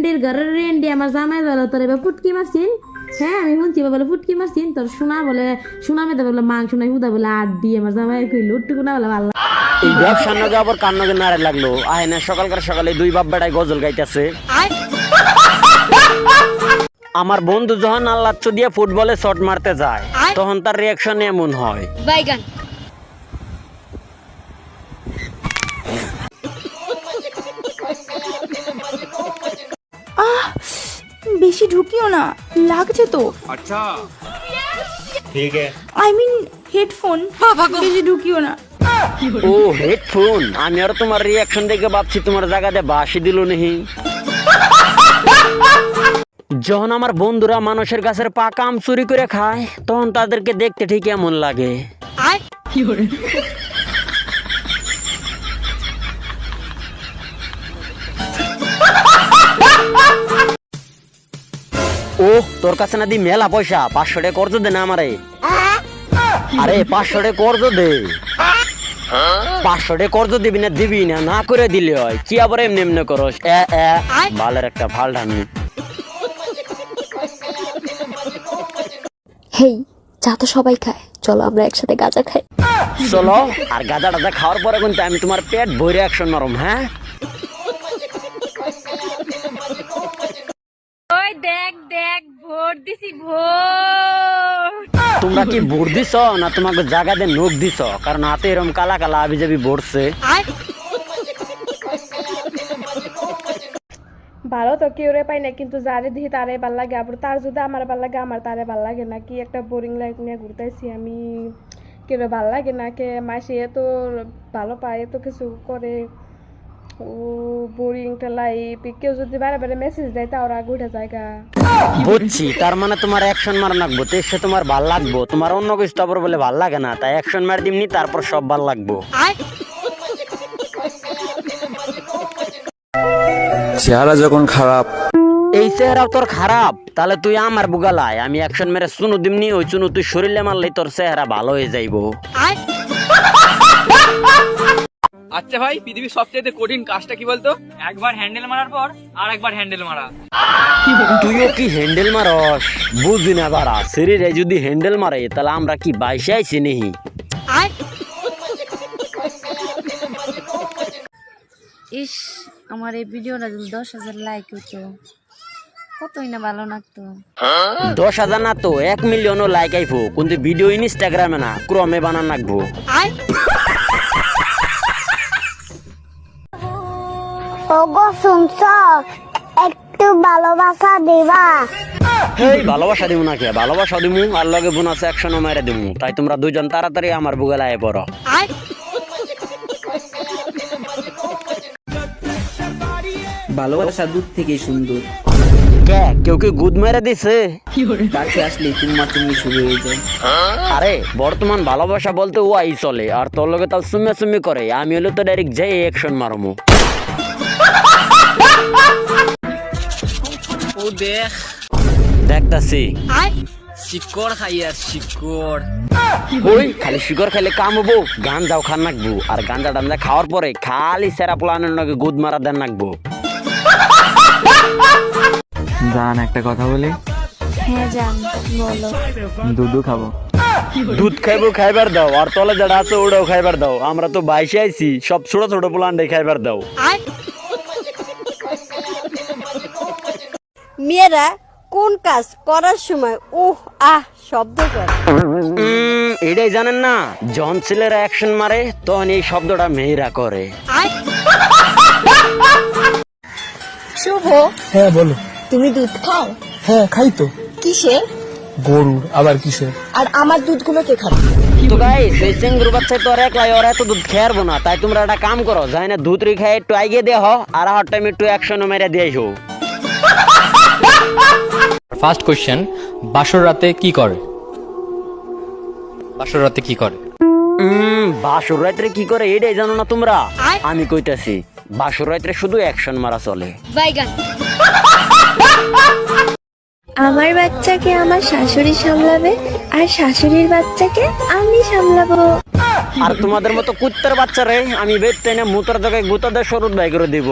রেন্ডির ঘরের রেন্ডি আমার জামাই বলে তোর এবার ফুটকি মারছিন। হ্যাঁ আমি শুনছি বলে ফুটকি মারছিন, তোর সোনা মেয়েদের বলে মাংস নাই হুদা বলে আড্ডি। আমার জামাই কইল উট্টুকু না বলে ভালো। এই ব্যবসার নাকি আবার কান্নকে নারে লাগলো। আয় না সকালকার সকালে দুই বাপ বেটায় গজল গাইতেছে। আমার বন্ধু যখন আল্লাহ দিয়ে ফুটবলে শট মারতে যায় তখন তার রিয়াকশন এমন হয়। বাইগান। বেশি ঢুকিও না, লাগছে তো। अच्छा ठीक है। আই মিন হেডফোন, বেশি ঢুকিও না। ও হেডফোন, আমি আর তোমার রিয়াকশন দেখে ভাবছি তোমার জায়গাতে বাসি দিল নেহি। যখন আমার বন্ধুরা মানুষের গাছের পাকা আম চুরি করে খায় তখন তাদেরকে দেখতে ঠিক এমন লাগে। ও তোর কাছে না দি মেলা পয়সা, 500 টাকা কর্জ দে না আমারে। আরে 500 টাকা কর্জ দে। 500 টাকা কর্জ দিবি না? দিবি না, না করে দিলে হয় কি আবার এমনি এমনি করস? বালের একটা ফালটামি। হেই, চা তো সবাই খায়, চলো আমরা একসাথে গাঁজা খাই। চলো, আর গাঁজা টাজা খাওয়ার পরে কিন্তু আমি তোমার পেট ভরে অ্যাকশন মারম। হ্যাঁ ওই দেখ দেখ ভোট দিছি ভোট। তোমরা কি ভোট দিছ না তোমাকে জায়গা দিয়ে নোক দিছ? কারণ হাতে এরকম কালা কালা আবি যাবি ভরছে। ভালো তো কেউ রে পাই না, কিন্তু যারে দিই তারে ভাল লাগে, আবার তার যদি আমার ভাল লাগে আমার তারে ভাল লাগে না। কি একটা বোরিং লাইফ নিয়ে ঘুরতেছি আমি, কেউ ভাল লাগে না, কে মাসে এত ভালো পায় এত কিছু করে, ও বোরিংটা লাইফ। কেউ যদি বারে বারে মেসেজ দেয় তা ওরা উঠে জায়গা। বুঝছি, তার মানে তোমার অ্যাকশন মার লাগবো, তো সে তোমার ভাল লাগবো। তোমার অন্য কিছু আবার বলে ভাল লাগে না, তাই অ্যাকশন মার দিমনি, তারপর সব ভাল লাগবো। চেহারা যখন খারাপ, এই চেহারা তোর খারাপ, তাহলে তুই আমার বুগালায়, আমি অ্যাকশন মেরে চুনু দিমনি, ওই চুনু তুই শরীরে মারলেই তোর চেহারা ভালো হয়ে যাইবো। আচ্ছা ভাই, পৃথিবীর সবচেয়ে কঠিন কাজটা কি বলতো? একবার হ্যান্ডেল মারার পর আর একবার হ্যান্ডেল মারা। তুইও কি হ্যান্ডেল মারস? বুঝি না বাড়া, শরীরে যদি হ্যান্ডেল মারে তাহলে আমরা কি বাইশে আইছি নেহি? ইস, আমার এই ভিডিওটা যদি 10,000 লাইক হতো কতই না ভালো লাগতো। 10,000 না তো 1 মিলিয়নও লাইক আইবো, কিন্তু ভিডিও ইনস্টাগ্রামে না ক্রমে বানান রাখবো। ওগো শুনছ, একটু ভালোবাসা দিবা? হেই, ভালোবাসা দিমু না কে? ভালোবাসা দিমু, আর লগে বোনাস অ্যাকশনও মেরে দিমু। তাই তোমরা দুইজন তাড়াতাড়ি আমার বুগে লাগে পড়ো। ভালোবাসা দূর থেকেই সুন্দর। কে কেউ কি গুদ মেরে দিছে? কাছে আসলে চুম্মা চুম্মি শুরু হয়ে যায়। আরে বর্তমান ভালোবাসা বলতে ও আই চলে, আর তোর লগে তাও সুম্মে সুম্মি করে। আমি হলে তো ডাইরেক্ট যাই অ্যাকশন মারমু। ও দেখ, দেখতাছি শিকড় খাই আর শিকড়। ওই খালি শিকড় খাইলে কাম হবো? গাঞ্জাও খান নাকবো, আর গাঞ্জা টাঞ্জা খাওয়ার পরে খালি সেরা পোলানোর নাকি গুদ মারা দেন নাকবো। জান, একটা কথা বলি? হ্যাঁ জান, বলো। দুধু খাবো। দুধ খাইবো, খাইবার দাও। আর তলে যারা আছে ওটাও খাইবার দাও। আমরা তো বাইশে আইছি, সব ছোট ছোট পোলান্ডে খাইবার দাও। মেয়েরা কোন কাজ করার সময় শব্দ করে? এটাই জানেন না, যখন ছেলেরা অ্যাকশন মারে তখন এই শব্দটা মেয়েরা করে। শুভ, হ্যাঁ বলো। তুমি দুধ খাও? হ্যাঁ খাই তো। কিসের? গরুর, আবার কিসের? আর আমার দুধগুলো কে খাবে? তো গাইস, এই চেঙ্গুর বাচ্চা তো আর একলাই, ওরা এত দুধ খেয়ারবো না। তাই তোমরা একটা কাম করো, যাই না দুধ রে খাই একটু আগে দেহ, আর হার টাইম একটু অ্যাকশনও মেরে দিয়েছো। ফার্স্ট কোশ্চেন, বাসর রাতে কি করে? বাসর রাতে কি করে? বাসর রাত্রে কি করে এটাই জানো না তোমরা? আমি কইতাছি, বাসর রাত্রে শুধু অ্যাকশন মারা চলে। বাইগান। আমার বাচ্চাকে আমার শাশুড়ি সামলাবে, আর শাশুড়ির বাচ্চাকে আমি সামলাবো। আর তোমাদের মতো কুত্তার বাচ্চারে আমি বেদ টেনে মুতার জায়গায় গুতা দিয়ে সরুদ বাই করে দিব।